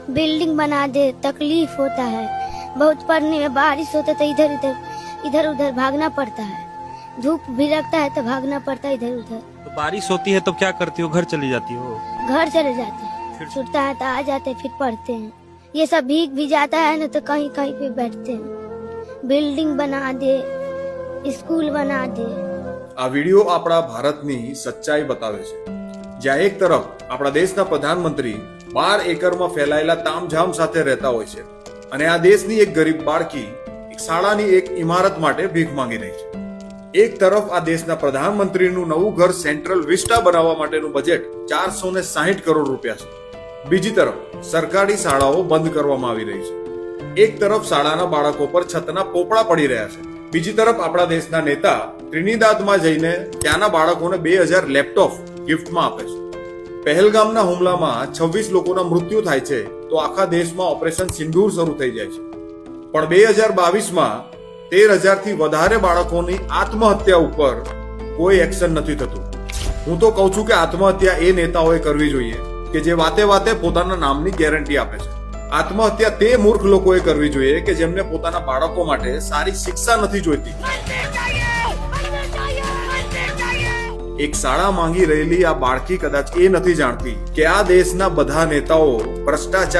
Building बना दे, तकलीफ होता है बहुत। पढ़ने में बारिश होता है तो इधर उधर भागना पड़ता है, धूप भी लगता है तो भागना पड़ता है इधर उधर। तो बारिश होती है तो क्या करती हो, घर चली जाती हो? घर चले जाते हैं, छूटता है तो आ जाते हैं, फिर पढ़ते हैं। ये सब भीग भी जाता है ना तो कहीं कहीं पे बैठते हैं। बिल्डिंग बना दे, स्कूल बना दे। આ વિડિયો આપણા ભારતની સચ્ચાઈ બતાવે છે, જ્યાં એક તરફ આપણા દેશના પ્રધાનમંત્રી 12 એકરમાં ફેલાયેલા તામઝામ સાથે રહેતા હોય છે અને આ દેશની એક ગરીબ બાળકી એક શાળાની એક ઇમારત માટે ભીખ માંગી રહી છે। એક તરફ આ દેશના પ્રધાનમંત્રીનું નવું ઘર સેન્ટ્રલ વિસ્ટા બનાવવા માટેનું બજેટ 460 કરોડ રૂપિયા છે, બીજી તરફ સરકારી શાળાઓ બંધ કરવામાં આવી રહી છે। એક તરફ શાળાના બાળકો પર છતના પોપડા પડી રહ્યા છે, બીજી તરફ આપણા દેશના નેતા ત્રિનિદાદમાં જઈને ત્યાંના બાળકોને 2000 લેપટોપ ગિફ્ટમાં આપે છે। પહેલગામના હુમલામાં 26 લોકોના મૃત્યુ થાય છે તો આખા દેશમાં ઓપરેશન સિંદૂર શરૂ થઈ જાય છે, પણ 2022માં 13,000 થી વધારે બાળકોની આત્મહત્યા ઉપર કોઈ એક્શન નથી થતું। હું તો કહું છું કે આત્મહત્યા એ નેતાઓએ કરવી જોઈએ કે જે વાતે વાતે પોતાના નામની ગેરંટી આપે છે। આત્મહત્યા તે મૂર્ખ લોકોએ કરવી જોઈએ કે જેમને પોતાના બાળકો માટે સારી શિક્ષા નથી જોઈતી। એક શાળા માંગી રહેલી આ બાળકી કદાચ એ નથી જાણતી કે આ દેશના બધા નેતાઓ ભ્રષ્ટાચાર